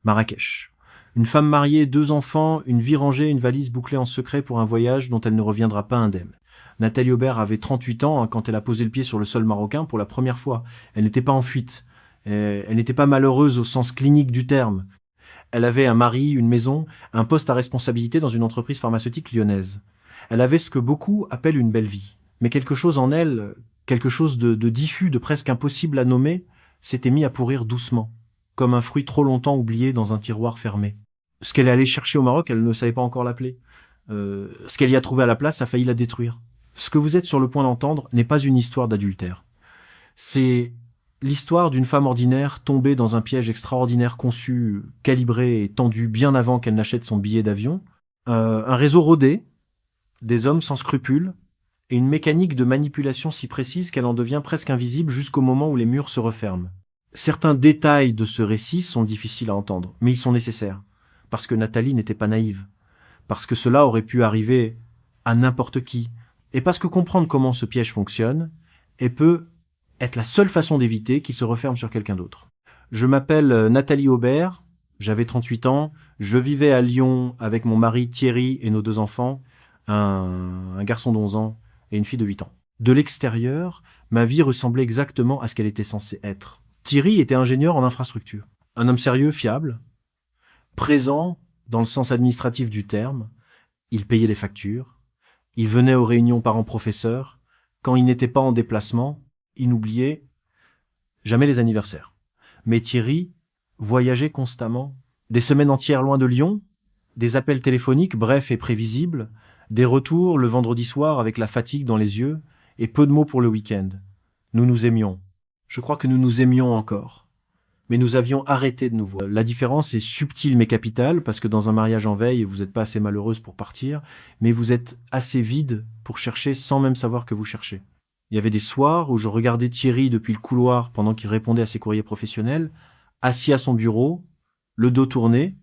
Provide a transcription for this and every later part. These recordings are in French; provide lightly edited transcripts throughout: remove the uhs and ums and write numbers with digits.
Marrakech. Une femme mariée, 2 enfants, une vie rangée, une valise bouclée en secret pour un voyage dont elle ne reviendra pas indemne. Nathalie Aubert avait 38 ans quand elle a posé le pied sur le sol marocain pour la première fois. Elle n'était pas en fuite. Elle n'était pas malheureuse au sens clinique du terme. Elle avait un mari, une maison, un poste à responsabilité dans une entreprise pharmaceutique lyonnaise. Elle avait ce que beaucoup appellent une belle vie. Mais quelque chose en elle, quelque chose de diffus, de presque impossible à nommer, s'était mis à pourrir doucement, comme un fruit trop longtemps oublié dans un tiroir fermé. Ce qu'elle allait chercher au Maroc, elle ne savait pas encore l'appeler. Ce qu'elle y a trouvé à la place a failli la détruire. Ce que vous êtes sur le point d'entendre n'est pas une histoire d'adultère. C'est l'histoire d'une femme ordinaire tombée dans un piège extraordinaire conçu, calibré et tendu bien avant qu'elle n'achète son billet d'avion. Un réseau rodé, des hommes sans scrupules, et une mécanique de manipulation si précise qu'elle en devient presque invisible jusqu'au moment où les murs se referment. Certains détails de ce récit sont difficiles à entendre, mais ils sont nécessaires, parce que Nathalie n'était pas naïve, parce que cela aurait pu arriver à n'importe qui, et parce que comprendre comment ce piège fonctionne et peut être la seule façon d'éviter qu'il se referme sur quelqu'un d'autre. Je m'appelle Nathalie Aubert, j'avais 38 ans, je vivais à Lyon avec mon mari Thierry et nos 2 enfants, un garçon d'11 ans et une fille de 8 ans. De l'extérieur, ma vie ressemblait exactement à ce qu'elle était censée être. Thierry était ingénieur en infrastructure, un homme sérieux, fiable, présent dans le sens administratif du terme. Il payait les factures, il venait aux réunions parents-professeurs. Quand il n'était pas en déplacement, il n'oubliait jamais les anniversaires. Mais Thierry voyageait constamment. Des semaines entières loin de Lyon, des appels téléphoniques brefs et prévisibles, des retours le vendredi soir avec la fatigue dans les yeux, et peu de mots pour le week-end. Nous nous aimions. Je crois que nous nous aimions encore. Mais nous avions arrêté de nous voir. La différence est subtile mais capitale, parce que dans un mariage en veille, vous n'êtes pas assez malheureuse pour partir, mais vous êtes assez vide pour chercher sans même savoir que vous cherchez. Il y avait des soirs où je regardais Thierry depuis le couloir pendant qu'il répondait à ses courriers professionnels, assis à son bureau, le dos tourné,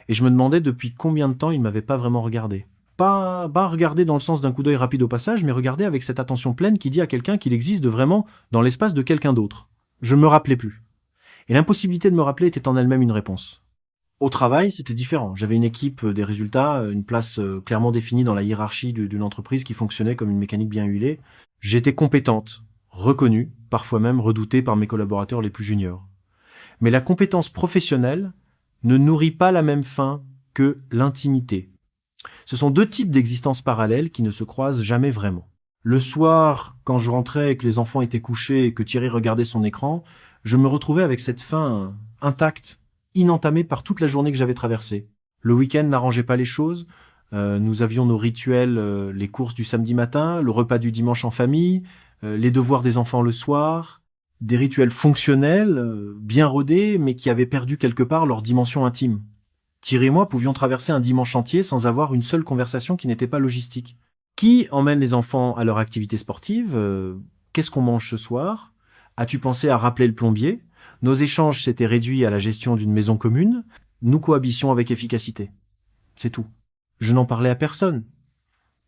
et je me demandais depuis combien de temps il m'avait pas vraiment regardé. Pas regarder dans le sens d'un coup d'œil rapide au passage, mais regarder avec cette attention pleine qui dit à quelqu'un qu'il existe vraiment dans l'espace de quelqu'un d'autre. Je ne me rappelais plus. Et l'impossibilité de me rappeler était en elle-même une réponse. Au travail, c'était différent. J'avais une équipe, des résultats, une place clairement définie dans la hiérarchie d'une entreprise qui fonctionnait comme une mécanique bien huilée. J'étais compétente, reconnue, parfois même redoutée par mes collaborateurs les plus juniors. Mais la compétence professionnelle ne nourrit pas la même faim que l'intimité. Ce sont 2 types d'existences parallèles qui ne se croisent jamais vraiment. Le soir, quand je rentrais et que les enfants étaient couchés et que Thierry regardait son écran, je me retrouvais avec cette faim intacte, inentamée par toute la journée que j'avais traversée. Le week-end n'arrangeait pas les choses. Nous avions nos rituels, les courses du samedi matin, le repas du dimanche en famille, les devoirs des enfants le soir, des rituels fonctionnels, bien rodés, mais qui avaient perdu quelque part leur dimension intime. Thierry et moi pouvions traverser un dimanche entier sans avoir une seule conversation qui n'était pas logistique. Qui emmène les enfants à leur activité sportive? Qu'est-ce qu'on mange ce soir? As-tu pensé à rappeler le plombier? Nos échanges s'étaient réduits à la gestion d'une maison commune. Nous cohabissions avec efficacité. C'est tout. Je n'en parlais à personne.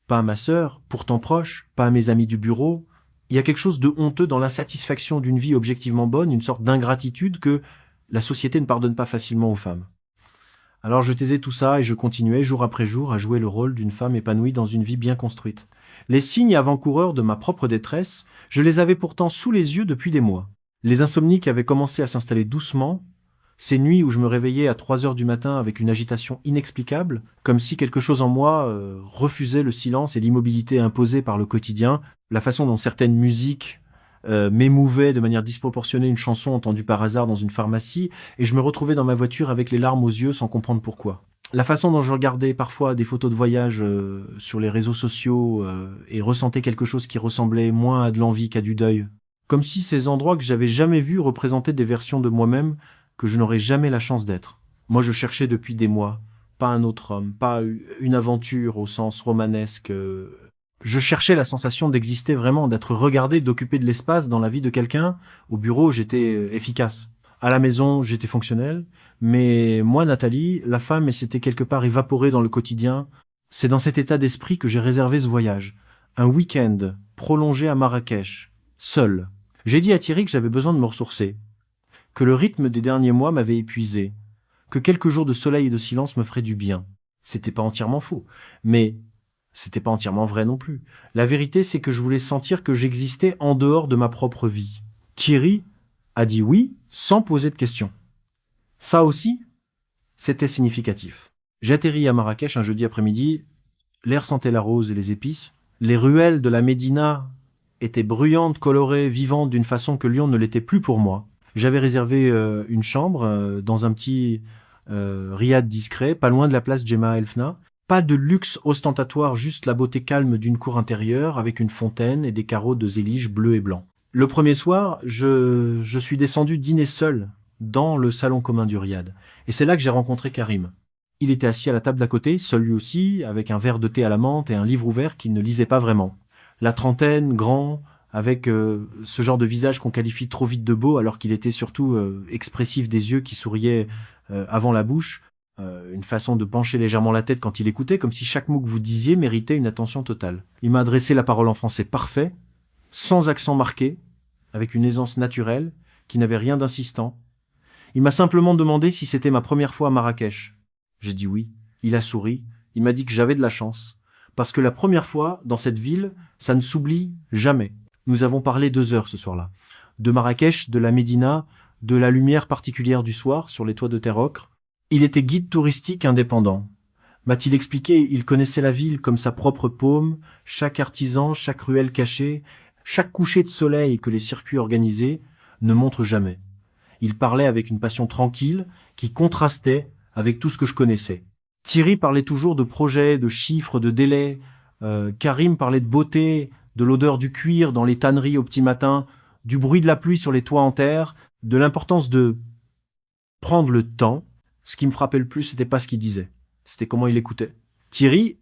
Pas à ma sœur, pourtant proche, pas à mes amis du bureau. Il y a quelque chose de honteux dans l'insatisfaction d'une vie objectivement bonne, une sorte d'ingratitude que la société ne pardonne pas facilement aux femmes. Alors je taisais tout ça et je continuais jour après jour à jouer le rôle d'une femme épanouie dans une vie bien construite. Les signes avant-coureurs de ma propre détresse, je les avais pourtant sous les yeux depuis des mois. Les insomnies qui avaient commencé à s'installer doucement, ces nuits où je me réveillais à 3 heures du matin avec une agitation inexplicable, comme si quelque chose en moi refusait le silence et l'immobilité imposée par le quotidien, la façon dont certaines musiques m'émouvaient de manière disproportionnée, une chanson entendue par hasard dans une pharmacie, et je me retrouvais dans ma voiture avec les larmes aux yeux sans comprendre pourquoi. La façon dont je regardais parfois des photos de voyage sur les réseaux sociaux et ressentais quelque chose qui ressemblait moins à de l'envie qu'à du deuil. Comme si ces endroits que j'avais jamais vus représentaient des versions de moi-même que je n'aurais jamais la chance d'être. Moi, je cherchais depuis des mois, pas un autre homme, pas une aventure au sens romanesque. Je cherchais la sensation d'exister vraiment, d'être regardé, d'occuper de l'espace dans la vie de quelqu'un. Au bureau, j'étais efficace. À la maison, j'étais fonctionnel. Mais moi, Nathalie, la femme, s'était quelque part évaporée dans le quotidien. C'est dans cet état d'esprit que j'ai réservé ce voyage. Un week-end prolongé à Marrakech, seul. J'ai dit à Thierry que j'avais besoin de me ressourcer, que le rythme des derniers mois m'avait épuisé, que quelques jours de soleil et de silence me feraient du bien. C'était pas entièrement faux, mais c'était pas entièrement vrai non plus. La vérité, c'est que je voulais sentir que j'existais en dehors de ma propre vie. Thierry a dit oui sans poser de questions. Ça aussi, c'était significatif. J'atterris à Marrakech un jeudi après-midi, l'air sentait la rose et les épices, les ruelles de la Médina étaient bruyantes, colorées, vivantes d'une façon que Lyon ne l'était plus pour moi. J'avais réservé une chambre dans un petit riad discret, pas loin de la place Jemaa el-Fna. Pas de luxe ostentatoire, juste la beauté calme d'une cour intérieure avec une fontaine et des carreaux de zélige bleus et blancs. Le premier soir, je suis descendu dîner seul dans le salon commun du riad. Et c'est là que j'ai rencontré Karim. Il était assis à la table d'à côté, seul lui aussi, avec un verre de thé à la menthe et un livre ouvert qu'il ne lisait pas vraiment. La trentaine, grand, avec ce genre de visage qu'on qualifie trop vite de beau, alors qu'il était surtout expressif des yeux qui souriaient avant la bouche, une façon de pencher légèrement la tête quand il écoutait, comme si chaque mot que vous disiez méritait une attention totale. Il m'a adressé la parole en français parfait, sans accent marqué, avec une aisance naturelle, qui n'avait rien d'insistant. Il m'a simplement demandé si c'était ma première fois à Marrakech. J'ai dit oui. Il a souri. Il m'a dit que j'avais de la chance. Parce que la première fois, dans cette ville, ça ne s'oublie jamais. Nous avons parlé 2 heures ce soir-là. De Marrakech, de la Médina, de la lumière particulière du soir sur les toits de terre ocre. Il était guide touristique indépendant. M'a-t-il expliqué, il connaissait la ville comme sa propre paume, chaque artisan, chaque ruelle cachée, chaque coucher de soleil que les circuits organisés ne montrent jamais. Il parlait avec une passion tranquille qui contrastait avec tout ce que je connaissais. Thierry parlait toujours de projets, de chiffres, de délais. Karim parlait de beauté, de l'odeur du cuir dans les tanneries au petit matin, du bruit de la pluie sur les toits en terre, de l'importance de prendre le temps. Ce qui me frappait le plus, c'était pas ce qu'il disait, c'était comment il écoutait. Thierry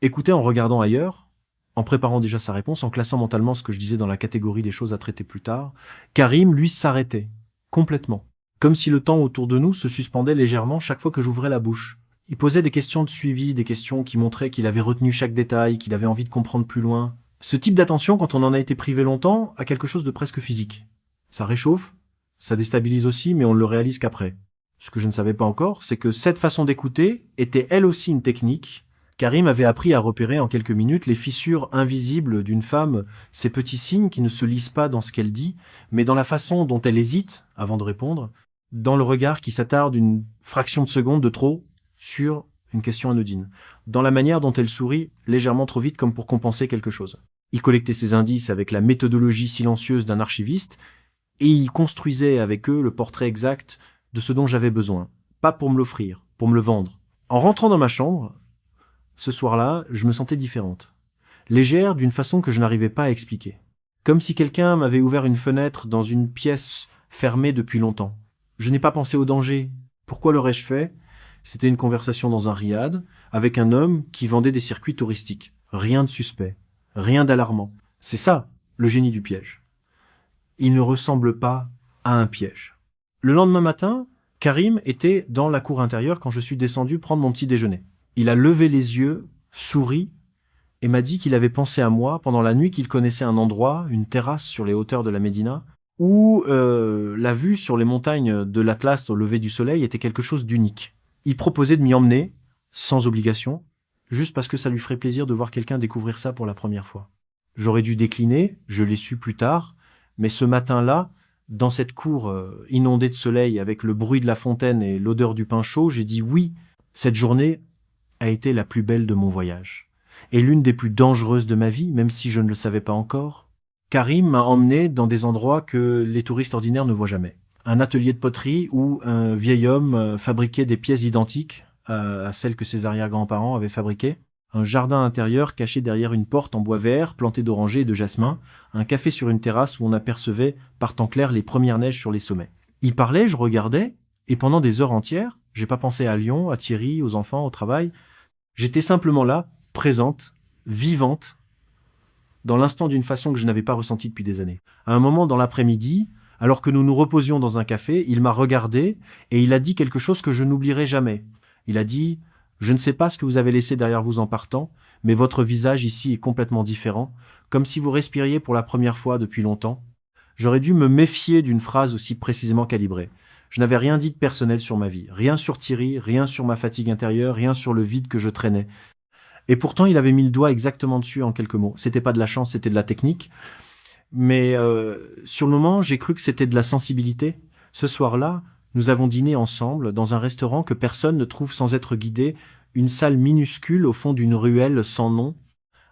écoutait en regardant ailleurs, en préparant déjà sa réponse, en classant mentalement ce que je disais dans la catégorie des choses à traiter plus tard. Karim, lui, s'arrêtait, complètement. Comme si le temps autour de nous se suspendait légèrement chaque fois que j'ouvrais la bouche. Il posait des questions de suivi, des questions qui montraient qu'il avait retenu chaque détail, qu'il avait envie de comprendre plus loin. Ce type d'attention, quand on en a été privé longtemps, a quelque chose de presque physique. Ça réchauffe, ça déstabilise aussi, mais on ne le réalise qu'après. Ce que je ne savais pas encore, c'est que cette façon d'écouter était elle aussi une technique. Karim avait appris à repérer en quelques minutes les fissures invisibles d'une femme, ces petits signes qui ne se lisent pas dans ce qu'elle dit, mais dans la façon dont elle hésite avant de répondre, dans le regard qui s'attarde une fraction de seconde de trop sur une question anodine, dans la manière dont elle sourit légèrement trop vite comme pour compenser quelque chose. Il collectait ses indices avec la méthodologie silencieuse d'un archiviste et il construisait avec eux le portrait exact de ce dont j'avais besoin. Pas pour me l'offrir, pour me le vendre. En rentrant dans ma chambre, ce soir-là, je me sentais différente. Légère d'une façon que je n'arrivais pas à expliquer. Comme si quelqu'un m'avait ouvert une fenêtre dans une pièce fermée depuis longtemps. Je n'ai pas pensé au danger. Pourquoi l'aurais-je fait ? C'était une conversation dans un riad, avec un homme qui vendait des circuits touristiques. Rien de suspect. Rien d'alarmant. C'est ça, le génie du piège. Il ne ressemble pas à un piège. Le lendemain matin, Karim était dans la cour intérieure quand je suis descendu prendre mon petit déjeuner. Il a levé les yeux, souri, et m'a dit qu'il avait pensé à moi pendant la nuit qu'il connaissait un endroit, une terrasse sur les hauteurs de la Médina, où la vue sur les montagnes de l'Atlas au lever du soleil était quelque chose d'unique. Il proposait de m'y emmener, sans obligation, juste parce que ça lui ferait plaisir de voir quelqu'un découvrir ça pour la première fois. J'aurais dû décliner, je l'ai su plus tard, mais ce matin-là, dans cette cour inondée de soleil avec le bruit de la fontaine et l'odeur du pain chaud, j'ai dit oui. Cette journée a été la plus belle de mon voyage. Et l'une des plus dangereuses de ma vie, même si je ne le savais pas encore. Karim m'a emmené dans des endroits que les touristes ordinaires ne voient jamais. Un atelier de poterie où un vieil homme fabriquait des pièces identiques à celles que ses arrière-grands-parents avaient fabriquées. Un jardin intérieur caché derrière une porte en bois vert, planté d'orangers et de jasmin, un café sur une terrasse où on apercevait, par temps clair, les premières neiges sur les sommets. Il parlait, je regardais, et pendant des heures entières, j'ai pas pensé à Lyon, à Thierry, aux enfants, au travail. J'étais simplement là, présente, vivante, dans l'instant d'une façon que je n'avais pas ressentie depuis des années. À un moment dans l'après-midi, alors que nous nous reposions dans un café, il m'a regardé et il a dit quelque chose que je n'oublierai jamais. Il a dit « Je ne sais pas ce que vous avez laissé derrière vous en partant, mais votre visage ici est complètement différent, comme si vous respiriez pour la première fois depuis longtemps. » J'aurais dû me méfier d'une phrase aussi précisément calibrée. Je n'avais rien dit de personnel sur ma vie, rien sur Thierry, rien sur ma fatigue intérieure, rien sur le vide que je traînais. Et pourtant, il avait mis le doigt exactement dessus en quelques mots. C'était pas de la chance, c'était de la technique. Mais sur le moment, j'ai cru que c'était de la sensibilité. Ce soir-là, nous avons dîné ensemble dans un restaurant que personne ne trouve sans être guidé, une salle minuscule au fond d'une ruelle sans nom,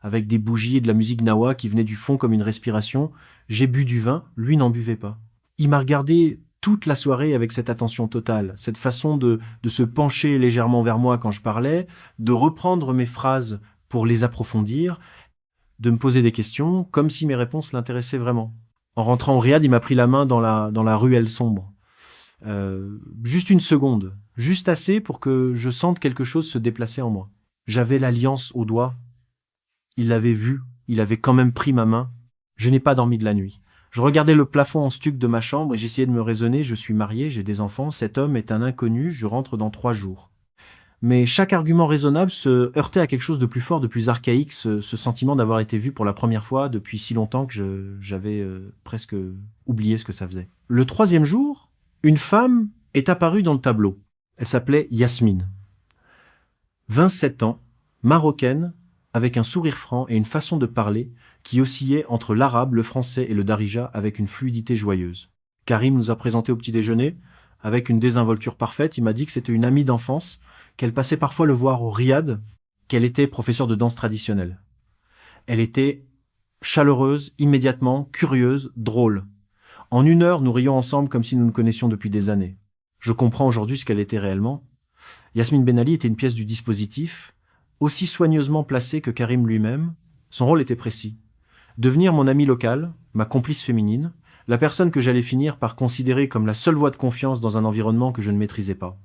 avec des bougies et de la musique gnawa qui venaient du fond comme une respiration. J'ai bu du vin, lui n'en buvait pas. Il m'a regardé toute la soirée avec cette attention totale, cette façon de se pencher légèrement vers moi quand je parlais, de reprendre mes phrases pour les approfondir, de me poser des questions, comme si mes réponses l'intéressaient vraiment. En rentrant au riad, il m'a pris la main dans la ruelle sombre. Juste une seconde, juste assez pour que je sente quelque chose se déplacer en moi. J'avais l'alliance au doigt. Il l'avait vu, il avait quand même pris ma main. Je n'ai pas dormi de la nuit. Je regardais le plafond en stuc de ma chambre et j'essayais de me raisonner. Je suis marié, j'ai des enfants, cet homme est un inconnu, je rentre dans 3 jours. Mais chaque argument raisonnable se heurtait à quelque chose de plus fort, de plus archaïque, ce sentiment d'avoir été vu pour la première fois depuis si longtemps que j'avais presque oublié ce que ça faisait. Le 3e jour, une femme est apparue dans le tableau. Elle s'appelait Yasmine. 27 ans, marocaine, avec un sourire franc et une façon de parler qui oscillait entre l'arabe, le français et le darija avec une fluidité joyeuse. Karim nous a présenté au petit déjeuner. Avec une désinvolture parfaite, il m'a dit que c'était une amie d'enfance, qu'elle passait parfois le voir au riad, qu'elle était professeure de danse traditionnelle. Elle était chaleureuse, immédiatement, curieuse, drôle. En 1 heure, nous rions ensemble comme si nous nous connaissions depuis des années. Je comprends aujourd'hui ce qu'elle était réellement. Yasmine Ben Ali était une pièce du dispositif, aussi soigneusement placée que Karim lui-même. Son rôle était précis. Devenir mon amie locale, ma complice féminine, la personne que j'allais finir par considérer comme la seule voie de confiance dans un environnement que je ne maîtrisais pas.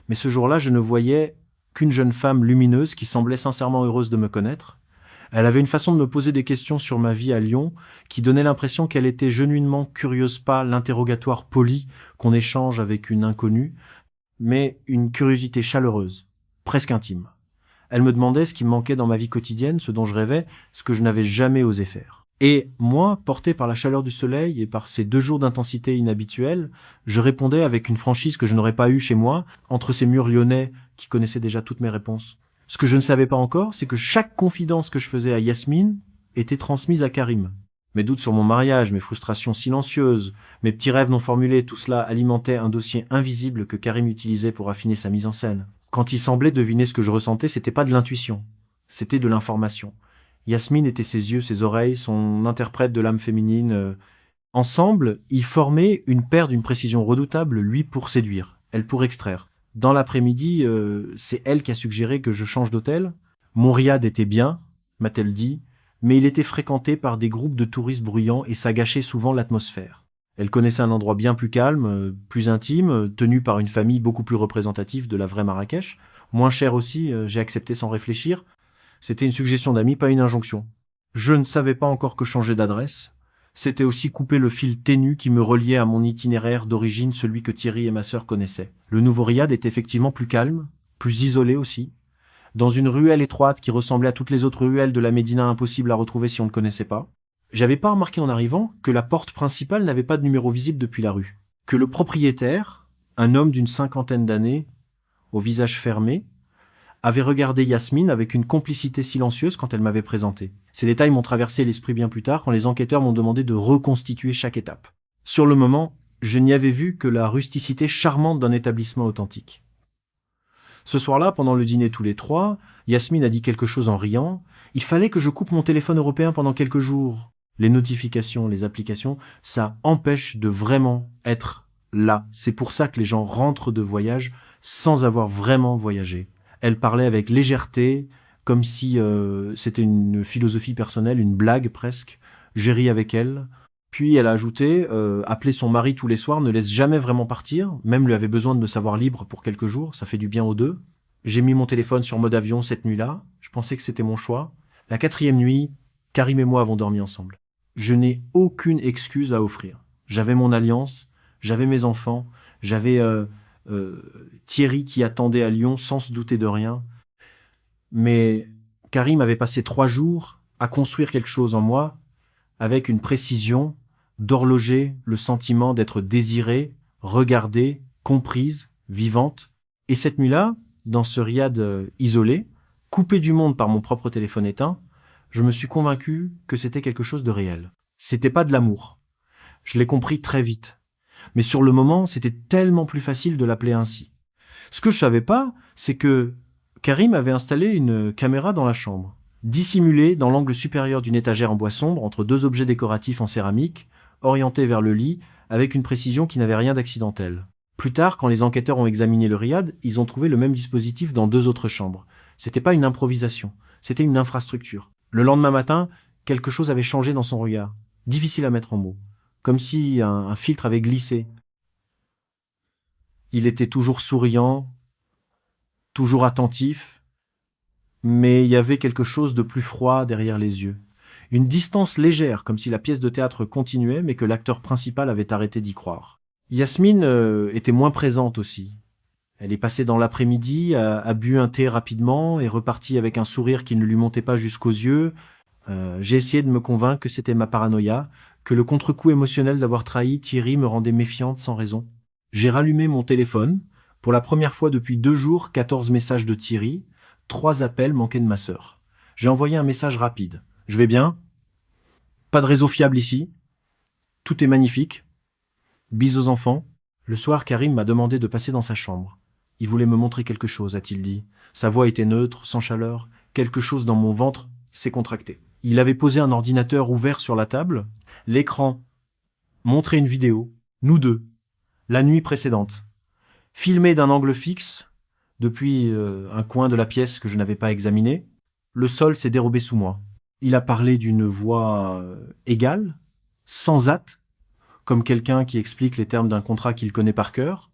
Mais ce jour-là, je ne voyais qu'une jeune femme lumineuse qui semblait sincèrement heureuse de me connaître. Elle avait une façon de me poser des questions sur ma vie à Lyon qui donnait l'impression qu'elle était genuinement curieuse, pas l'interrogatoire poli qu'on échange avec une inconnue, mais une curiosité chaleureuse, presque intime. Elle me demandait ce qui me manquait dans ma vie quotidienne, ce dont je rêvais, ce que je n'avais jamais osé faire. Et moi, porté par la chaleur du soleil et par ces 2 jours d'intensité inhabituelle, je répondais avec une franchise que je n'aurais pas eue chez moi, entre ces murs lyonnais qui connaissaient déjà toutes mes réponses. Ce que je ne savais pas encore, c'est que chaque confidence que je faisais à Yasmine était transmise à Karim. Mes doutes sur mon mariage, mes frustrations silencieuses, mes petits rêves non formulés, tout cela alimentait un dossier invisible que Karim utilisait pour affiner sa mise en scène. Quand il semblait deviner ce que je ressentais, c'était pas de l'intuition, c'était de l'information. Yasmine était ses yeux, ses oreilles, son interprète de l'âme féminine. Ensemble, ils formaient une paire d'une précision redoutable, lui pour séduire, elle pour extraire. Dans l'après-midi, c'est elle qui a suggéré que je change d'hôtel. Mon riad était bien, m'a-t-elle dit, mais il était fréquenté par des groupes de touristes bruyants et ça gâchait souvent l'atmosphère. Elle connaissait un endroit bien plus calme, plus intime, tenu par une famille beaucoup plus représentative de la vraie Marrakech. Moins cher aussi, j'ai accepté sans réfléchir. C'était une suggestion d'amis, pas une injonction. Je ne savais pas encore que changer d'adresse. C'était aussi couper le fil ténu qui me reliait à mon itinéraire d'origine, celui que Thierry et ma sœur connaissaient. Le nouveau riad était effectivement plus calme, plus isolé aussi. Dans une ruelle étroite qui ressemblait à toutes les autres ruelles de la Médina impossible à retrouver si on ne le connaissait pas. J'avais pas remarqué en arrivant que la porte principale n'avait pas de numéro visible depuis la rue. Que le propriétaire, un homme d'une 50aine d'années, au visage fermé, avait regardé Yasmine avec une complicité silencieuse quand elle m'avait présenté. Ces détails m'ont traversé l'esprit bien plus tard quand les enquêteurs m'ont demandé de reconstituer chaque étape. Sur le moment, je n'y avais vu que la rusticité charmante d'un établissement authentique. Ce soir-là, pendant le dîner tous les 3, Yasmine a dit quelque chose en riant. Il fallait que je coupe mon téléphone européen pendant quelques jours. Les notifications, les applications, ça empêche de vraiment être là. C'est pour ça que les gens rentrent de voyage sans avoir vraiment voyagé. Elle parlait avec légèreté, comme si c'était une philosophie personnelle, une blague presque. J'ai ri avec elle. Puis elle a ajouté, appeler son mari tous les soirs ne laisse jamais vraiment partir, même lui avait besoin de me savoir libre pour quelques jours, ça fait du bien aux deux. J'ai mis mon téléphone sur mode avion cette nuit-là, je pensais que c'était mon choix. La 4e nuit, Karim et moi avons dormi ensemble. Je n'ai aucune excuse à offrir. J'avais mon alliance, j'avais mes enfants, j'avais Thierry qui attendait à Lyon sans se douter de rien. Mais Karim avait passé 3 jours à construire quelque chose en moi, avec une précision d'horloger le sentiment d'être désiré, regardé comprise, vivante. Et cette nuit-là, dans ce riad isolé, coupé du monde par mon propre téléphone éteint, je me suis convaincu que c'était quelque chose de réel. C'était pas de l'amour. Je l'ai compris très vite. Mais sur le moment, c'était tellement plus facile de l'appeler ainsi. Ce que je savais pas, c'est que Karim avait installé une caméra dans la chambre, dissimulée dans l'angle supérieur d'une étagère en bois sombre entre deux objets décoratifs en céramique, orientés vers le lit, avec une précision qui n'avait rien d'accidentel. Plus tard, quand les enquêteurs ont examiné le riad, ils ont trouvé le même dispositif dans deux autres chambres. C'était pas une improvisation, c'était une infrastructure. Le lendemain matin, quelque chose avait changé dans son regard. Difficile à mettre en mots. Comme si un filtre avait glissé. Il était toujours souriant, toujours attentif, mais il y avait quelque chose de plus froid derrière les yeux. Une distance légère, comme si la pièce de théâtre continuait, mais que l'acteur principal avait arrêté d'y croire. Yasmine était moins présente aussi. Elle est passée dans l'après-midi, a bu un thé rapidement et repartie avec un sourire qui ne lui montait pas jusqu'aux yeux. J'ai essayé de me convaincre que c'était ma paranoïa, que le contre-coup émotionnel d'avoir trahi Thierry me rendait méfiante sans raison. J'ai rallumé mon téléphone. Pour la première fois depuis 2 jours, 14 messages de Thierry, 3 appels manquaient de ma sœur. J'ai envoyé un message rapide. Je vais bien. Pas de réseau fiable ici. Tout est magnifique. Bis aux enfants. Le soir, Karim m'a demandé de passer dans sa chambre. Il voulait me montrer quelque chose, a-t-il dit. Sa voix était neutre, sans chaleur. Quelque chose dans mon ventre s'est contracté. Il avait posé un ordinateur ouvert sur la table. L'écran montrait une vidéo. Nous deux. La nuit précédente. Filmé d'un angle fixe, depuis un coin de la pièce que je n'avais pas examiné, le sol s'est dérobé sous moi. Il a parlé d'une voix égale, sans hâte, comme quelqu'un qui explique les termes d'un contrat qu'il connaît par cœur.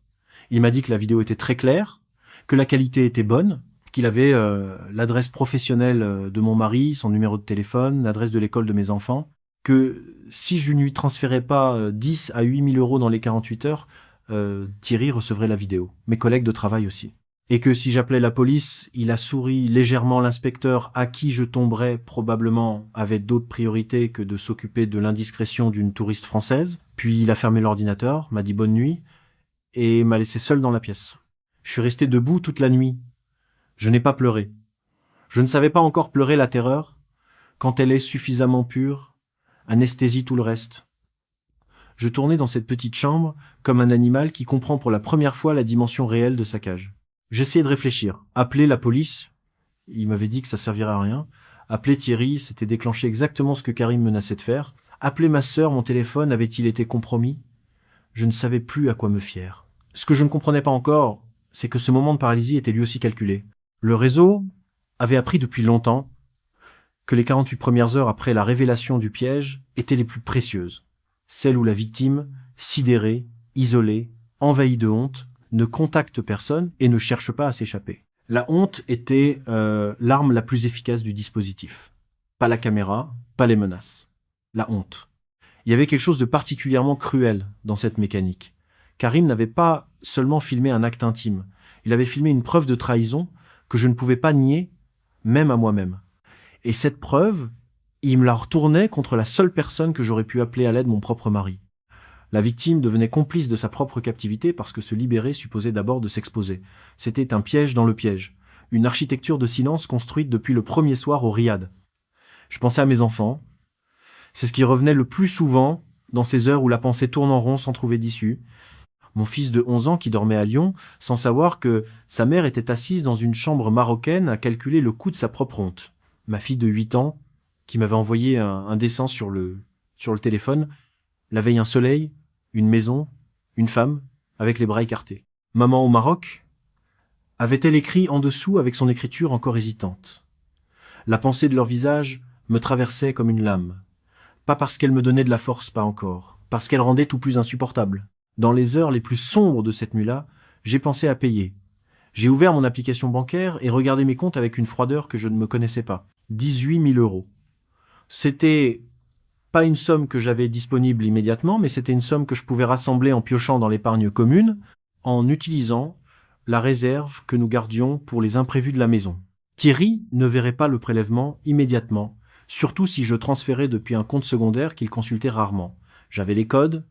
Il m'a dit que la vidéo était très claire, que la qualité était bonne, qu'il avait l'adresse professionnelle de mon mari, son numéro de téléphone, l'adresse de l'école de mes enfants, que si je ne lui transférais pas 10 à 8 000 euros dans les 48 heures, Thierry recevrait la vidéo, mes collègues de travail aussi. Et que si j'appelais la police, il a souri légèrement l'inspecteur à qui je tomberais probablement avait d'autres priorités que de s'occuper de l'indiscrétion d'une touriste française. Puis il a fermé l'ordinateur, m'a dit bonne nuit, et m'a laissé seul dans la pièce. Je suis resté debout toute la nuit. Je n'ai pas pleuré. Je ne savais pas encore pleurer la terreur. Quand elle est suffisamment pure, anesthésie tout le reste. Je tournais dans cette petite chambre comme un animal qui comprend pour la première fois la dimension réelle de sa cage. J'essayais de réfléchir. Appeler la police, il m'avait dit que ça servirait à rien. Appeler Thierry, c'était déclencher exactement ce que Karim menaçait de faire. Appeler ma sœur, mon téléphone, avait-il été compromis? Je ne savais plus à quoi me fier. Ce que je ne comprenais pas encore, c'est que ce moment de paralysie était lui aussi calculé. Le réseau avait appris depuis longtemps que les 48 premières heures après la révélation du piège étaient les plus précieuses. Celles où la victime, sidérée, isolée, envahie de honte, ne contacte personne et ne cherche pas à s'échapper. La honte était l'arme la plus efficace du dispositif. Pas la caméra, pas les menaces. La honte. Il y avait quelque chose de particulièrement cruel dans cette mécanique. Karim n'avait pas seulement filmé un acte intime, il avait filmé une preuve de trahison que je ne pouvais pas nier, même à moi-même. Et cette preuve, il me la retournait contre la seule personne que j'aurais pu appeler à l'aide, mon propre mari. La victime devenait complice de sa propre captivité parce que se libérer supposait d'abord de s'exposer. C'était un piège dans le piège, une architecture de silence construite depuis le premier soir au riad. Je pensais à mes enfants. C'est ce qui revenait le plus souvent dans ces heures où la pensée tourne en rond sans trouver d'issue. Mon fils de 11 ans qui dormait à Lyon, sans savoir que sa mère était assise dans une chambre marocaine à calculer le coût de sa propre honte. Ma fille de 8 ans, qui m'avait envoyé un dessin sur le téléphone, la veille un soleil, une maison, une femme, avec les bras écartés. Maman au Maroc, avait-elle écrit en dessous avec son écriture encore hésitante. La pensée de leur visage me traversait comme une lame. Pas parce qu'elle me donnait de la force, pas encore, parce qu'elle rendait tout plus insupportable. Dans les heures les plus sombres de cette nuit-là, j'ai pensé à payer. J'ai ouvert mon application bancaire et regardé mes comptes avec une froideur que je ne me connaissais pas. 18 000 euros. C'était pas une somme que j'avais disponible immédiatement, mais c'était une somme que je pouvais rassembler en piochant dans l'épargne commune, en utilisant la réserve que nous gardions pour les imprévus de la maison. Thierry ne verrait pas le prélèvement immédiatement, surtout si je transférais depuis un compte secondaire qu'il consultait rarement. J'avais les codes,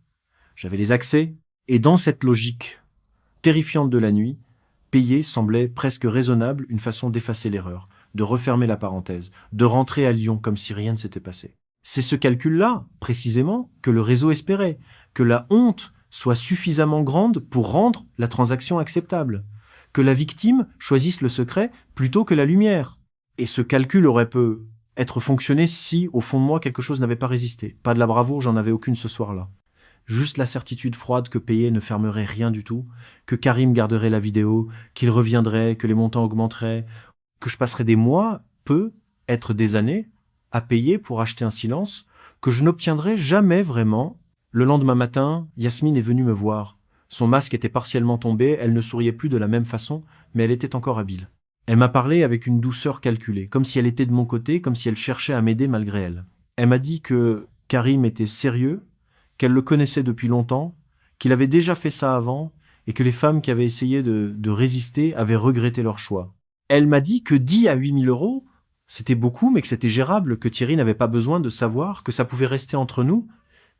j'avais les accès, et dans cette logique terrifiante de la nuit, payer semblait presque raisonnable, une façon d'effacer l'erreur, de refermer la parenthèse, de rentrer à Lyon comme si rien ne s'était passé. C'est ce calcul-là, précisément, que le réseau espérait, que la honte soit suffisamment grande pour rendre la transaction acceptable, que la victime choisisse le secret plutôt que la lumière. Et ce calcul aurait pu être fonctionné si, au fond de moi, quelque chose n'avait pas résisté. Pas de la bravoure, j'en avais aucune ce soir-là. Juste la certitude froide que payer ne fermerait rien du tout, que Karim garderait la vidéo, qu'il reviendrait, que les montants augmenteraient, que je passerais des mois, être des années, à payer pour acheter un silence, que je n'obtiendrais jamais vraiment. Le lendemain matin, Yasmine est venue me voir. Son masque était partiellement tombé, elle ne souriait plus de la même façon, mais elle était encore habile. Elle m'a parlé avec une douceur calculée, comme si elle était de mon côté, comme si elle cherchait à m'aider malgré elle. Elle m'a dit que Karim était sérieux, qu'elle le connaissait depuis longtemps, qu'il avait déjà fait ça avant, et que les femmes qui avaient essayé de résister avaient regretté leur choix. Elle m'a dit que 10 à 8 000 euros, c'était beaucoup, mais que c'était gérable, que Thierry n'avait pas besoin de savoir, que ça pouvait rester entre nous,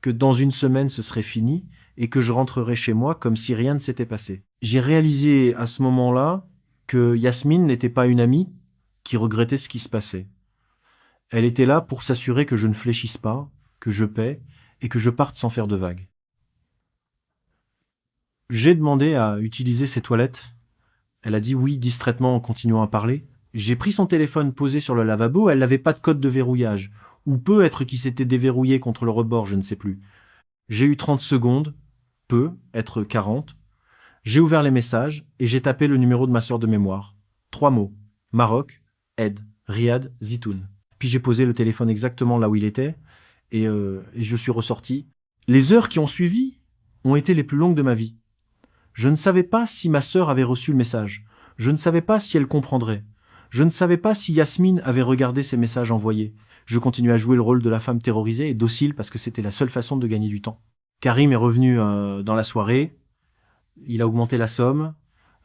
que dans une semaine ce serait fini, et que je rentrerais chez moi comme si rien ne s'était passé. J'ai réalisé à ce moment-là que Yasmine n'était pas une amie qui regrettait ce qui se passait. Elle était là pour s'assurer que je ne fléchisse pas, que je paie, et que je parte sans faire de vagues. J'ai demandé à utiliser ses toilettes. Elle a dit oui distraitement en continuant à parler. J'ai pris son téléphone posé sur le lavabo, elle n'avait pas de code de verrouillage. Ou peut être qu'il s'était déverrouillé contre le rebord, je ne sais plus. J'ai eu 30 secondes, peut être 40. J'ai ouvert les messages et j'ai tapé le numéro de ma sœur de mémoire. 3 mots. Maroc, aide, Riyad, Zitoun. Puis j'ai posé le téléphone exactement là où il était et je suis ressorti. Les heures qui ont suivi ont été les plus longues de ma vie. Je ne savais pas si ma sœur avait reçu le message. Je ne savais pas si elle comprendrait. Je ne savais pas si Yasmine avait regardé ces messages envoyés. Je continuais à jouer le rôle de la femme terrorisée et docile parce que c'était la seule façon de gagner du temps. Karim est revenu dans la soirée. Il a augmenté la somme.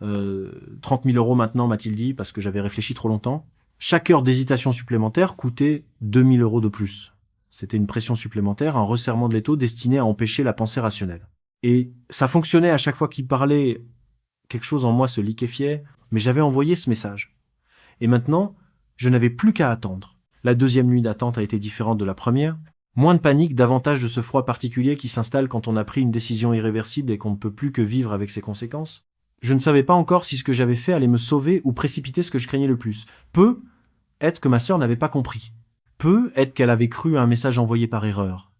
30 000 euros maintenant, m'a-t-il dit, parce que j'avais réfléchi trop longtemps. Chaque heure d'hésitation supplémentaire coûtait 2 000 euros de plus. C'était une pression supplémentaire, un resserrement de l'étau destiné à empêcher la pensée rationnelle. Et ça fonctionnait à chaque fois qu'il parlait, quelque chose en moi se liquéfiait, mais j'avais envoyé ce message. Et maintenant, je n'avais plus qu'à attendre. La deuxième nuit d'attente a été différente de la première. Moins de panique, davantage de ce froid particulier qui s'installe quand on a pris une décision irréversible et qu'on ne peut plus que vivre avec ses conséquences. Je ne savais pas encore si ce que j'avais fait allait me sauver ou précipiter ce que je craignais le plus. Peut être que ma sœur n'avait pas compris. Peut être qu'elle avait cru à un message envoyé par erreur.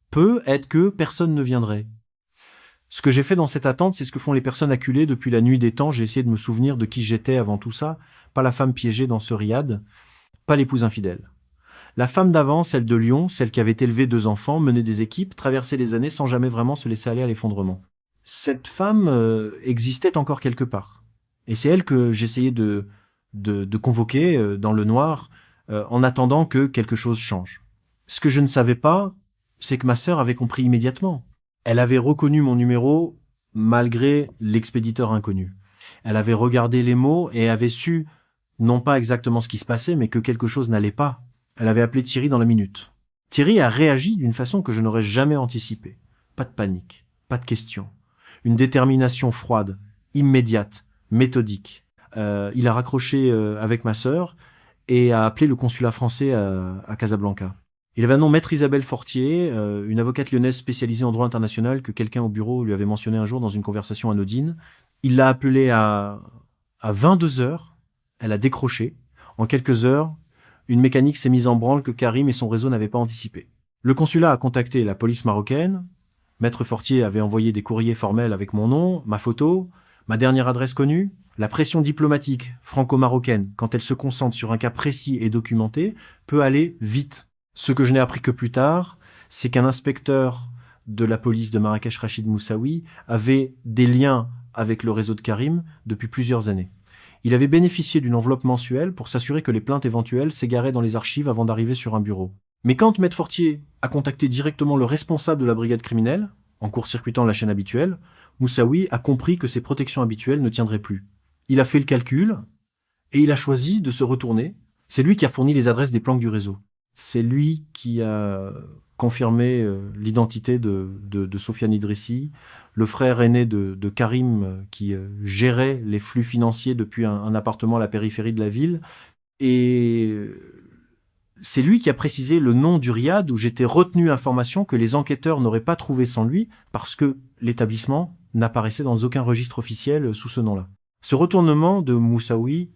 Peut être que personne ne viendrait. Ce que j'ai fait dans cette attente, c'est ce que font les personnes acculées depuis la nuit des temps. J'ai essayé de me souvenir de qui j'étais avant tout ça. Pas la femme piégée dans ce riad, pas l'épouse infidèle. La femme d'avant, celle de Lyon, celle qui avait élevé 2 enfants, mené des équipes, traversé les années sans jamais vraiment se laisser aller à l'effondrement. Cette femme existait encore quelque part. Et c'est elle que j'essayais de convoquer dans le noir en attendant que quelque chose change. Ce que je ne savais pas, c'est que ma sœur avait compris immédiatement. Elle avait reconnu mon numéro malgré l'expéditeur inconnu. Elle avait regardé les mots et avait su, non pas exactement ce qui se passait, mais que quelque chose n'allait pas. Elle avait appelé Thierry dans la minute. Thierry a réagi d'une façon que je n'aurais jamais anticipée. Pas de panique, pas de questions. Une détermination froide, immédiate, méthodique. Il a raccroché avec ma sœur et a appelé le consulat français à Casablanca. Il avait un nom, Maître Isabelle Fortier, une avocate lyonnaise spécialisée en droit international que quelqu'un au bureau lui avait mentionné un jour dans une conversation anodine. Il l'a appelée à 22 heures. Elle a décroché. En quelques heures, une mécanique s'est mise en branle que Karim et son réseau n'avaient pas anticipé. Le consulat a contacté la police marocaine. Maître Fortier avait envoyé des courriers formels avec mon nom, ma photo, ma dernière adresse connue. La pression diplomatique franco-marocaine, quand elle se concentre sur un cas précis et documenté, peut aller vite. Ce que je n'ai appris que plus tard, c'est qu'un inspecteur de la police de Marrakech, Rachid Moussaoui, avait des liens avec le réseau de Karim depuis plusieurs années. Il avait bénéficié d'une enveloppe mensuelle pour s'assurer que les plaintes éventuelles s'égaraient dans les archives avant d'arriver sur un bureau. Mais quand Maître Fortier a contacté directement le responsable de la brigade criminelle, en court-circuitant la chaîne habituelle, Moussaoui a compris que ses protections habituelles ne tiendraient plus. Il a fait le calcul et il a choisi de se retourner. C'est lui qui a fourni les adresses des planques du réseau. C'est lui qui a confirmé l'identité de Sofiane Idrissi, le frère aîné de Karim qui gérait les flux financiers depuis un appartement à la périphérie de la ville. Et c'est lui qui a précisé le nom du riad où j'étais retenu information que les enquêteurs n'auraient pas trouvé sans lui parce que l'établissement n'apparaissait dans aucun registre officiel sous ce nom-là. Ce retournement de Moussaoui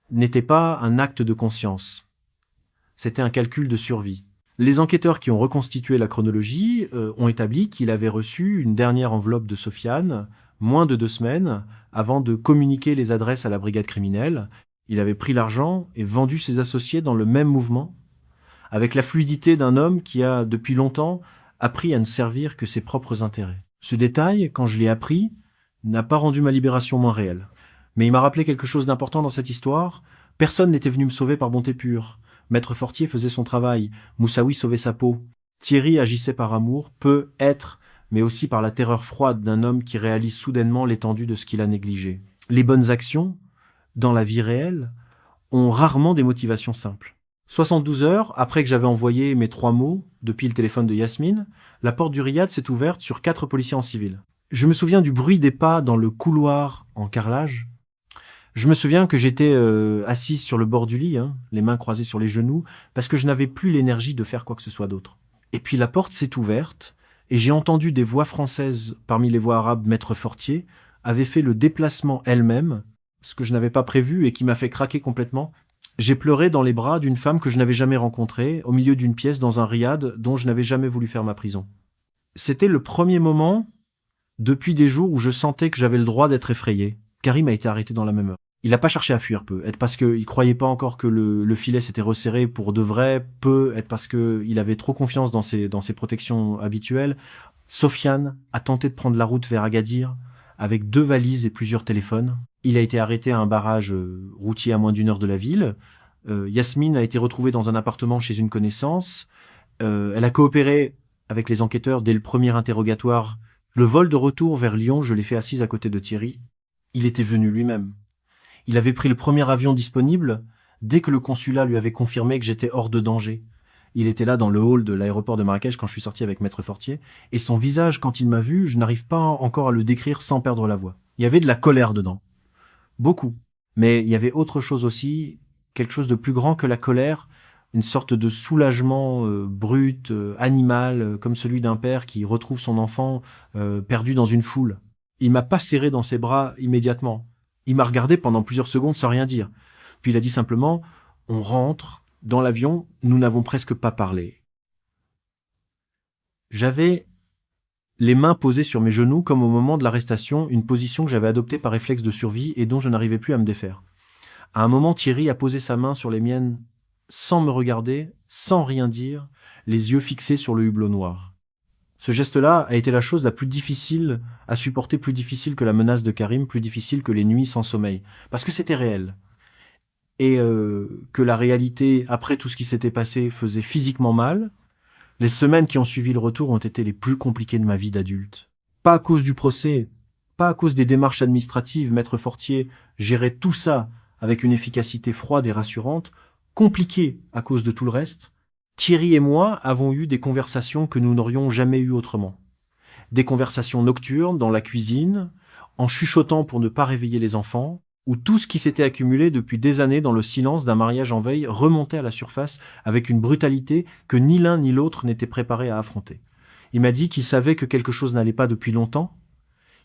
n'était pas un acte de conscience. C'était un calcul de survie. Les enquêteurs qui ont reconstitué la chronologie ont établi qu'il avait reçu une dernière enveloppe de Sofiane moins de 2 semaines avant de communiquer les adresses à la brigade criminelle. Il avait pris l'argent et vendu ses associés dans le même mouvement, avec la fluidité d'un homme qui a, depuis longtemps, appris à ne servir que ses propres intérêts. Ce détail, quand je l'ai appris, n'a pas rendu ma libération moins réelle. Mais il m'a rappelé quelque chose d'important dans cette histoire. Personne n'était venu me sauver par bonté pure. Maître Fortier faisait son travail, Moussaoui sauvait sa peau. Thierry agissait par amour, peut-être, mais aussi par la terreur froide d'un homme qui réalise soudainement l'étendue de ce qu'il a négligé. Les bonnes actions, dans la vie réelle, ont rarement des motivations simples. 72 heures après que j'avais envoyé mes 3 mots depuis le téléphone de Yasmine, la porte du riad s'est ouverte sur 4 policiers en civil. Je me souviens du bruit des pas dans le couloir en carrelage. Je me souviens que j'étais assise sur le bord du lit, les mains croisées sur les genoux, parce que je n'avais plus l'énergie de faire quoi que ce soit d'autre. Et puis la porte s'est ouverte, et j'ai entendu des voix françaises parmi les voix arabes. Maître Fortier avait fait le déplacement elle-même, ce que je n'avais pas prévu et qui m'a fait craquer complètement. J'ai pleuré dans les bras d'une femme que je n'avais jamais rencontrée, au milieu d'une pièce dans un riad dont je n'avais jamais voulu faire ma prison. C'était le premier moment, depuis des jours, où je sentais que j'avais le droit d'être effrayé. Karim a été arrêté dans la même heure. Il n'a pas cherché à fuir, peut être parce qu'il croyait pas encore que le filet s'était resserré pour de vrai, peut être parce qu'il avait trop confiance dans ses protections habituelles. Sofiane a tenté de prendre la route vers Agadir avec 2 valises et plusieurs téléphones. Il a été arrêté à un barrage routier à moins d'1 heure de la ville. Yasmine a été retrouvée dans un appartement chez une connaissance. Elle a coopéré avec les enquêteurs dès le premier interrogatoire. Le vol de retour vers Lyon, je l'ai fait assise à côté de Thierry. Il était venu lui-même. Il avait pris le premier avion disponible dès que le consulat lui avait confirmé que j'étais hors de danger. Il était là dans le hall de l'aéroport de Marrakech quand je suis sorti avec Maître Fortier, et son visage, quand il m'a vu, je n'arrive pas encore à le décrire sans perdre la voix. Il y avait de la colère dedans. Beaucoup. Mais il y avait autre chose aussi, quelque chose de plus grand que la colère, une sorte de soulagement brut, animal, comme celui d'un père qui retrouve son enfant perdu dans une foule. Il m'a pas serré dans ses bras immédiatement. Il m'a regardé pendant plusieurs secondes sans rien dire. Puis il a dit simplement « On rentre dans l'avion, nous n'avons presque pas parlé. » J'avais les mains posées sur mes genoux comme au moment de l'arrestation, une position que j'avais adoptée par réflexe de survie et dont je n'arrivais plus à me défaire. À un moment, Thierry a posé sa main sur les miennes sans me regarder, sans rien dire, les yeux fixés sur le hublot noir. Ce geste-là a été la chose la plus difficile à supporter, plus difficile que la menace de Karim, plus difficile que les nuits sans sommeil. Parce que c'était réel. Et que la réalité, après tout ce qui s'était passé, faisait physiquement mal. Les semaines qui ont suivi le retour ont été les plus compliquées de ma vie d'adulte. Pas à cause du procès, pas à cause des démarches administratives. Maître Fortier gérait tout ça avec une efficacité froide et rassurante, compliquée à cause de tout le reste. Thierry et moi avons eu des conversations que nous n'aurions jamais eues autrement. Des conversations nocturnes, dans la cuisine, en chuchotant pour ne pas réveiller les enfants, où tout ce qui s'était accumulé depuis des années dans le silence d'un mariage en veille remontait à la surface avec une brutalité que ni l'un ni l'autre n'était préparé à affronter. Il m'a dit qu'il savait que quelque chose n'allait pas depuis longtemps,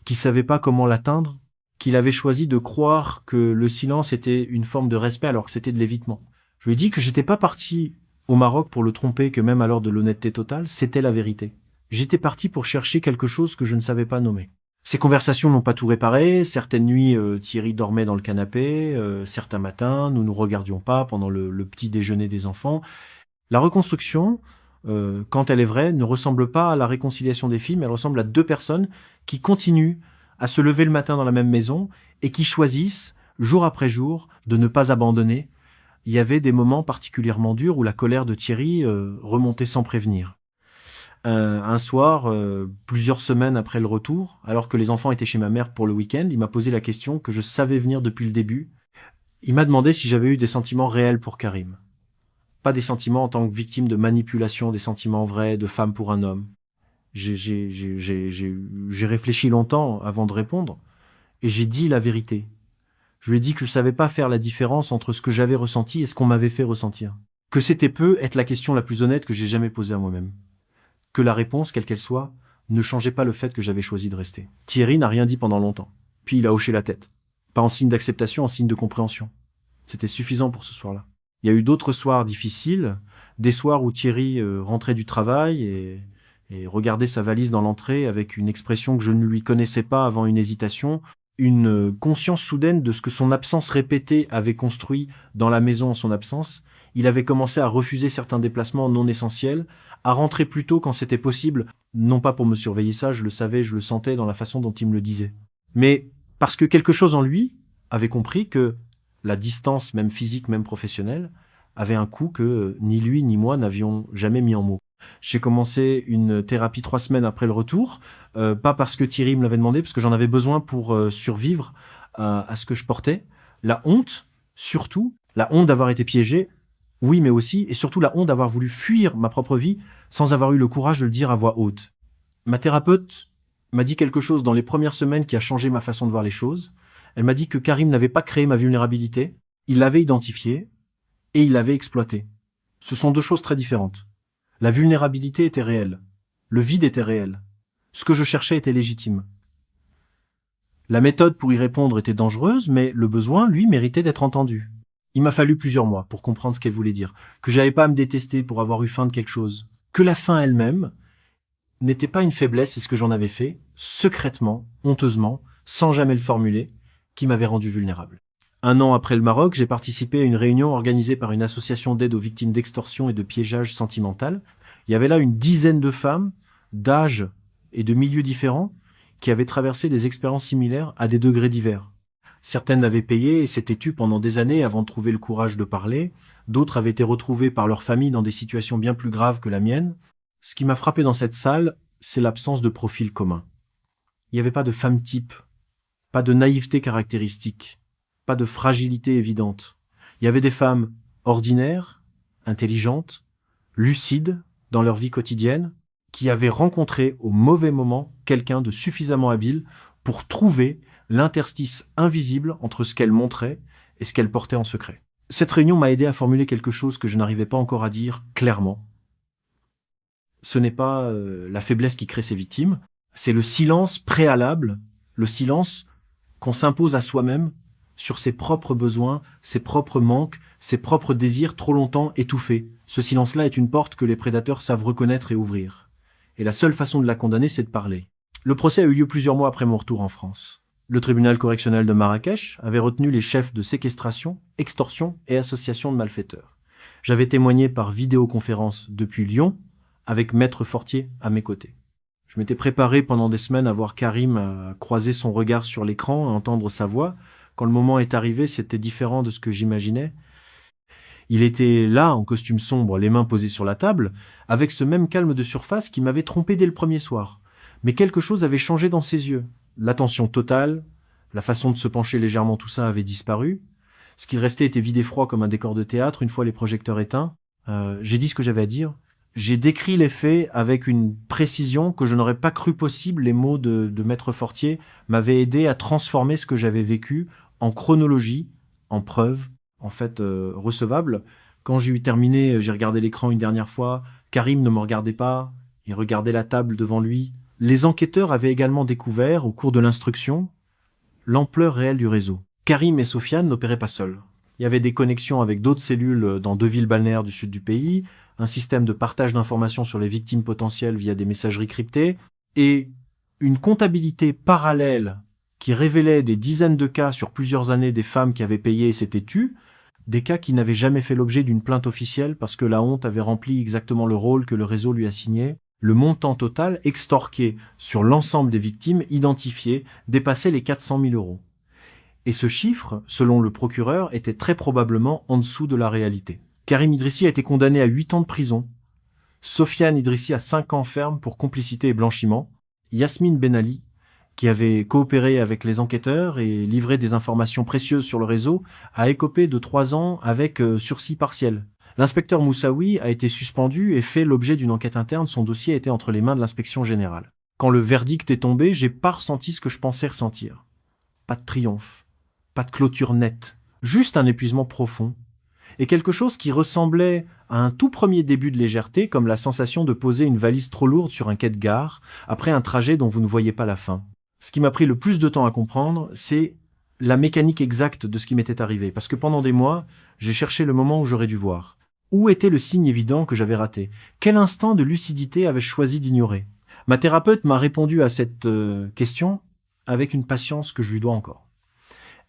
qu'il savait pas comment l'atteindre, qu'il avait choisi de croire que le silence était une forme de respect alors que c'était de l'évitement. Je lui ai dit que j'étais pas parti au Maroc pour le tromper, que même alors de l'honnêteté totale, c'était la vérité. J'étais parti pour chercher quelque chose que je ne savais pas nommer. Ces conversations n'ont pas tout réparé. Certaines nuits, Thierry dormait dans le canapé. Certains matins, nous nous regardions pas pendant le petit déjeuner des enfants. La reconstruction, quand elle est vraie, ne ressemble pas à la réconciliation des films. Elle ressemble à 2 personnes qui continuent à se lever le matin dans la même maison et qui choisissent, jour après jour, de ne pas abandonner. Il y avait des moments particulièrement durs où la colère de Thierry remontait sans prévenir. Un soir, plusieurs semaines après le retour, alors que les enfants étaient chez ma mère pour le week-end, il m'a posé la question que je savais venir depuis le début. Il m'a demandé si j'avais eu des sentiments réels pour Karim. Pas des sentiments en tant que victime de manipulation des sentiments vrais de femme pour un homme. J'ai réfléchi longtemps avant de répondre et j'ai dit la vérité. Je lui ai dit que je savais pas faire la différence entre ce que j'avais ressenti et ce qu'on m'avait fait ressentir. Que c'était peu être la question la plus honnête que j'ai jamais posée à moi-même. Que la réponse, quelle qu'elle soit, ne changeait pas le fait que j'avais choisi de rester. Thierry n'a rien dit pendant longtemps. Puis il a hoché la tête. Pas en signe d'acceptation, en signe de compréhension. C'était suffisant pour ce soir-là. Il y a eu d'autres soirs difficiles, des soirs où Thierry rentrait du travail et regardait sa valise dans l'entrée avec une expression que je ne lui connaissais pas avant une hésitation, une conscience soudaine de ce que son absence répétée avait construit dans la maison en son absence. Il avait commencé à refuser certains déplacements non essentiels, à rentrer plus tôt quand c'était possible, non pas pour me surveiller ça, je le savais, je le sentais dans la façon dont il me le disait, mais parce que quelque chose en lui avait compris que la distance, même physique, même professionnelle, avait un coût que ni lui ni moi n'avions jamais mis en mots. J'ai commencé une thérapie 3 semaines après le retour, pas parce que Thierry me l'avait demandé, parce que j'en avais besoin pour survivre à ce que je portais. La honte, surtout, la honte d'avoir été piégé, oui, mais aussi, et surtout la honte d'avoir voulu fuir ma propre vie sans avoir eu le courage de le dire à voix haute. Ma thérapeute m'a dit quelque chose dans les premières semaines qui a changé ma façon de voir les choses. Elle m'a dit que Karim n'avait pas créé ma vulnérabilité, il l'avait identifiée et il l'avait exploitée. Ce sont deux choses très différentes. La vulnérabilité était réelle. Le vide était réel. Ce que je cherchais était légitime. La méthode pour y répondre était dangereuse, mais le besoin, lui, méritait d'être entendu. Il m'a fallu plusieurs mois pour comprendre ce qu'elle voulait dire, que j'avais pas à me détester pour avoir eu faim de quelque chose, que la faim elle-même n'était pas une faiblesse, et ce que j'en avais fait, secrètement, honteusement, sans jamais le formuler, qui m'avait rendu vulnérable. 1 an après le Maroc, j'ai participé à une réunion organisée par une association d'aide aux victimes d'extorsion et de piégeage sentimental. Il y avait là une dizaine de femmes, d'âge et de milieux différents, qui avaient traversé des expériences similaires à des degrés divers. Certaines avaient payé et s'étaient tues pendant des années avant de trouver le courage de parler. D'autres avaient été retrouvées par leur famille dans des situations bien plus graves que la mienne. Ce qui m'a frappé dans cette salle, c'est l'absence de profil commun. Il n'y avait pas de femme type, pas de naïveté caractéristique, pas de fragilité évidente. Il y avait des femmes ordinaires, intelligentes, lucides dans leur vie quotidienne, qui avaient rencontré au mauvais moment quelqu'un de suffisamment habile pour trouver l'interstice invisible entre ce qu'elle montrait et ce qu'elle portait en secret. Cette réunion m'a aidé à formuler quelque chose que je n'arrivais pas encore à dire clairement. Ce n'est pas la faiblesse qui crée ses victimes, c'est le silence préalable, le silence qu'on s'impose à soi-même sur ses propres besoins, ses propres manques, ses propres désirs trop longtemps étouffés. Ce silence-là est une porte que les prédateurs savent reconnaître et ouvrir. Et la seule façon de la condamner, c'est de parler. Le procès a eu lieu plusieurs mois après mon retour en France. Le tribunal correctionnel de Marrakech avait retenu les chefs de séquestration, extorsion et association de malfaiteurs. J'avais témoigné par vidéoconférence depuis Lyon, avec Maître Fortier à mes côtés. Je m'étais préparé pendant des semaines à voir Karim croiser son regard sur l'écran, à entendre sa voix. Quand le moment est arrivé, c'était différent de ce que j'imaginais. Il était là, en costume sombre, les mains posées sur la table, avec ce même calme de surface qui m'avait trompé dès le premier soir. Mais quelque chose avait changé dans ses yeux. L'attention totale, la façon de se pencher légèrement, tout ça avait disparu. Ce qu'il restait était vide et froid comme un décor de théâtre, une fois les projecteurs éteints. J'ai dit ce que j'avais à dire. J'ai décrit les faits avec une précision que je n'aurais pas cru possible. Les mots de Maître Fortier m'avaient aidé à transformer ce que j'avais vécu en chronologie, en preuve, en fait recevable. Quand j'ai eu terminé, j'ai regardé l'écran une dernière fois. Karim ne me regardait pas, il regardait la table devant lui. Les enquêteurs avaient également découvert, au cours de l'instruction, l'ampleur réelle du réseau. Karim et Sofiane n'opéraient pas seuls. Il y avait des connexions avec d'autres cellules dans 2 villes balnéaires du sud du pays, un système de partage d'informations sur les victimes potentielles via des messageries cryptées, et une comptabilité parallèle qui révélait des dizaines de cas sur plusieurs années des femmes qui avaient payé et s'étaient tues, des cas qui n'avaient jamais fait l'objet d'une plainte officielle parce que la honte avait rempli exactement le rôle que le réseau lui assignait. Le montant total extorqué sur l'ensemble des victimes identifiées dépassait les 400 000 €. Et ce chiffre, selon le procureur, était très probablement en dessous de la réalité. Karim Idrissi a été condamné à 8 ans de prison. Sofiane Idrissi à 5 ans ferme pour complicité et blanchiment. Yasmine Ben Ali, qui avait coopéré avec les enquêteurs et livré des informations précieuses sur le réseau, a écopé de 3 ans avec sursis partiel. L'inspecteur Moussaoui a été suspendu et fait l'objet d'une enquête interne. Son dossier était entre les mains de l'inspection générale. Quand le verdict est tombé, j'ai pas ressenti ce que je pensais ressentir. Pas de triomphe, pas de clôture nette, juste un épuisement profond. Et quelque chose qui ressemblait à un tout premier début de légèreté, comme la sensation de poser une valise trop lourde sur un quai de gare, après un trajet dont vous ne voyez pas la fin. Ce qui m'a pris le plus de temps à comprendre, c'est la mécanique exacte de ce qui m'était arrivé, parce que pendant des mois, j'ai cherché le moment où j'aurais dû voir. Où était le signe évident que j'avais raté? Quel instant de lucidité avais-je choisi d'ignorer? Ma thérapeute m'a répondu à cette question avec une patience que je lui dois encore.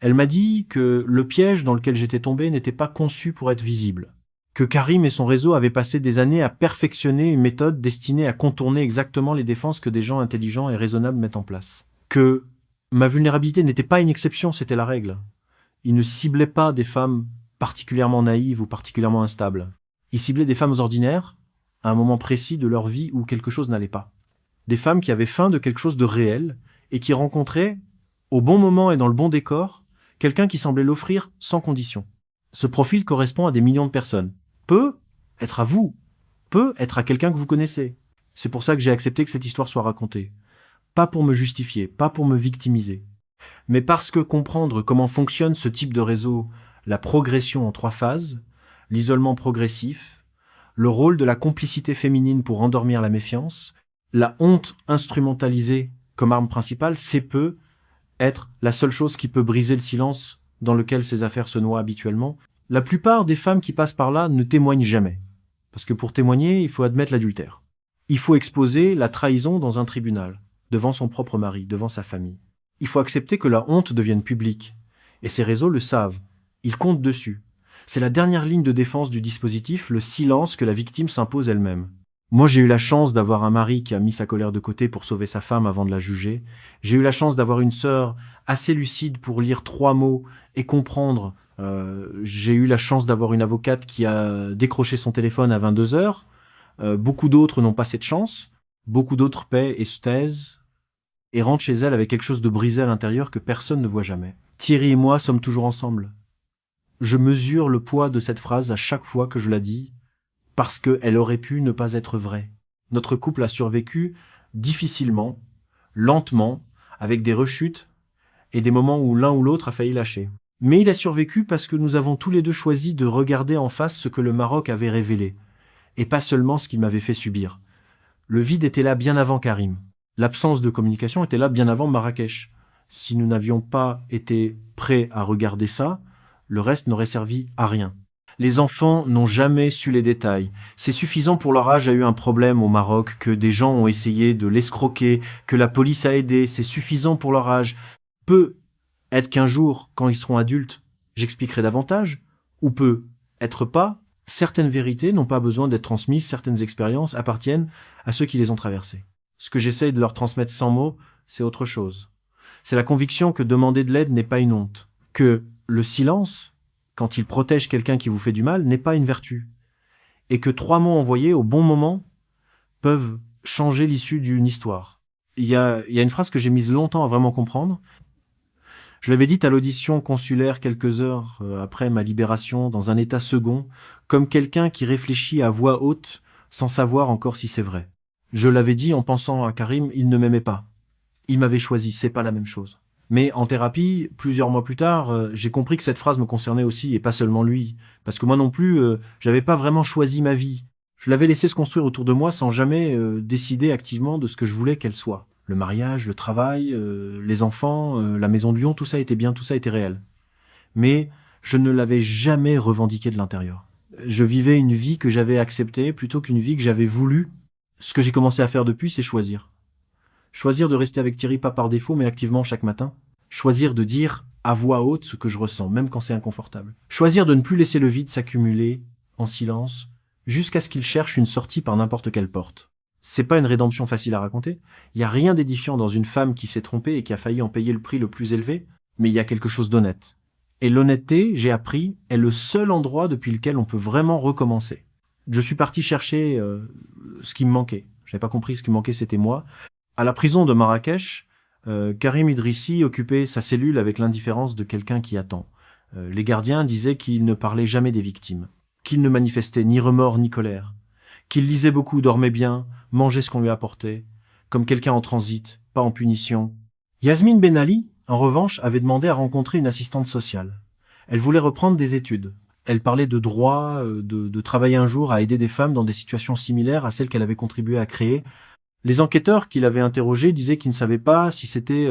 Elle m'a dit que le piège dans lequel j'étais tombé n'était pas conçu pour être visible, que Karim et son réseau avaient passé des années à perfectionner une méthode destinée à contourner exactement les défenses que des gens intelligents et raisonnables mettent en place, que ma vulnérabilité n'était pas une exception, c'était la règle. Ils ne ciblaient pas des femmes particulièrement naïves ou particulièrement instables. Ils ciblaient des femmes ordinaires à un moment précis de leur vie où quelque chose n'allait pas. Des femmes qui avaient faim de quelque chose de réel et qui rencontraient, au bon moment et dans le bon décor, quelqu'un qui semblait l'offrir sans condition. Ce profil correspond à des millions de personnes. Peut être à vous, peut être à quelqu'un que vous connaissez. C'est pour ça que j'ai accepté que cette histoire soit racontée. Pas pour me justifier, pas pour me victimiser, mais parce que comprendre comment fonctionne ce type de réseau, la progression en 3 phases, l'isolement progressif, le rôle de la complicité féminine pour endormir la méfiance, la honte instrumentalisée comme arme principale, c'est peu être la seule chose qui peut briser le silence dans lequel ces affaires se noient habituellement. La plupart des femmes qui passent par là ne témoignent jamais. Parce que pour témoigner, il faut admettre l'adultère. Il faut exposer la trahison dans un tribunal, devant son propre mari, devant sa famille. Il faut accepter que la honte devienne publique. Et ces réseaux le savent. Ils comptent dessus. C'est la dernière ligne de défense du dispositif, le silence que la victime s'impose elle-même. Moi, j'ai eu la chance d'avoir un mari qui a mis sa colère de côté pour sauver sa femme avant de la juger. J'ai eu la chance d'avoir une sœur assez lucide pour lire 3 mots et comprendre. J'ai eu la chance d'avoir une avocate qui a décroché son téléphone à 22 heures. Beaucoup d'autres n'ont pas cette chance. Beaucoup d'autres paient et se taisent et rentrent chez elles avec quelque chose de brisé à l'intérieur que personne ne voit jamais. Thierry et moi sommes toujours ensemble. Je mesure le poids de cette phrase à chaque fois que je la dis, parce qu'elle aurait pu ne pas être vraie. Notre couple a survécu difficilement, lentement, avec des rechutes et des moments où l'un ou l'autre a failli lâcher. Mais il a survécu parce que nous avons tous les deux choisi de regarder en face ce que le Maroc avait révélé, et pas seulement ce qu'il m'avait fait subir. Le vide était là bien avant Karim. L'absence de communication était là bien avant Marrakech. Si nous n'avions pas été prêts à regarder ça, le reste n'aurait servi à rien. Les enfants n'ont jamais su les détails. C'est suffisant pour leur âge a eu un problème au Maroc, que des gens ont essayé de l'escroquer, que la police a aidé. C'est suffisant pour leur âge. Peut être qu'un jour, quand ils seront adultes, j'expliquerai davantage, ou peut être pas. Certaines vérités n'ont pas besoin d'être transmises, certaines expériences appartiennent à ceux qui les ont traversées. Ce que j'essaye de leur transmettre sans mots, c'est autre chose. C'est la conviction que demander de l'aide n'est pas une honte, que le silence, quand il protège quelqu'un qui vous fait du mal, n'est pas une vertu, et que 3 mots envoyés au bon moment peuvent changer l'issue d'une histoire. Il y a une phrase que j'ai mise longtemps à vraiment comprendre. Je l'avais dite à l'audition consulaire quelques heures après ma libération, dans un état second, comme quelqu'un qui réfléchit à voix haute sans savoir encore si c'est vrai. Je l'avais dit en pensant à Karim, il ne m'aimait pas. Il m'avait choisi, c'est pas la même chose. Mais en thérapie, plusieurs mois plus tard, j'ai compris que cette phrase me concernait aussi, et pas seulement lui. Parce que moi non plus, j'avais pas vraiment choisi ma vie. Je l'avais laissé se construire autour de moi sans jamais décider activement de ce que je voulais qu'elle soit. Le mariage, le travail, les enfants, la maison de Lyon, tout ça était bien, tout ça était réel. Mais je ne l'avais jamais revendiqué de l'intérieur. Je vivais une vie que j'avais acceptée plutôt qu'une vie que j'avais voulu. Ce que j'ai commencé à faire depuis, c'est choisir. Choisir de rester avec Thierry pas par défaut, mais activement chaque matin. Choisir de dire à voix haute ce que je ressens, même quand c'est inconfortable. Choisir de ne plus laisser le vide s'accumuler en silence, jusqu'à ce qu'il cherche une sortie par n'importe quelle porte. C'est pas une rédemption facile à raconter. Il y a rien d'édifiant dans une femme qui s'est trompée et qui a failli en payer le prix le plus élevé, mais il y a quelque chose d'honnête. Et l'honnêteté, j'ai appris, est le seul endroit depuis lequel on peut vraiment recommencer. Je suis parti chercher ce qui me manquait. J'avais pas compris ce qui me manquait, c'était moi. À la prison de Marrakech, Karim Idrissi occupait sa cellule avec l'indifférence de quelqu'un qui attend. Les gardiens disaient qu'il ne parlait jamais des victimes, qu'il ne manifestait ni remords ni colère, qu'il lisait beaucoup, dormait bien, mangeait ce qu'on lui apportait, comme quelqu'un en transit, pas en punition. Yasmine Ben Ali, en revanche, avait demandé à rencontrer une assistante sociale. Elle voulait reprendre des études. Elle parlait de droit, de travailler un jour à aider des femmes dans des situations similaires à celles qu'elle avait contribué à créer. Les enquêteurs qui l'avaient interrogée disaient qu'ils ne savaient pas si c'était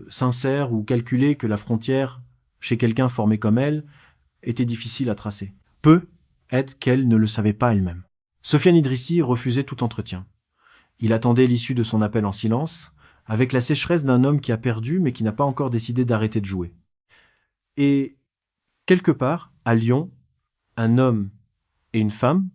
sincère ou calculé que la frontière, chez quelqu'un formé comme elle, était difficile à tracer. Peu est qu'elle ne le savait pas elle-même. Sofiane Idrissi refusait tout entretien. Il attendait l'issue de son appel en silence, avec la sécheresse d'un homme qui a perdu mais qui n'a pas encore décidé d'arrêter de jouer. Et quelque part, à Lyon, un homme et une femme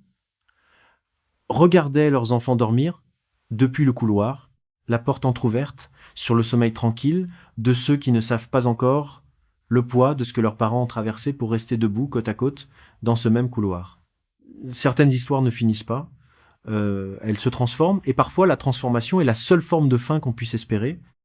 regardaient leurs enfants dormir depuis le couloir, la porte entr'ouverte, sur le sommeil tranquille de ceux qui ne savent pas encore le poids de ce que leurs parents ont traversé pour rester debout côte à côte dans ce même couloir. Certaines histoires ne finissent pas, elles se transforment, et parfois la transformation est la seule forme de fin qu'on puisse espérer.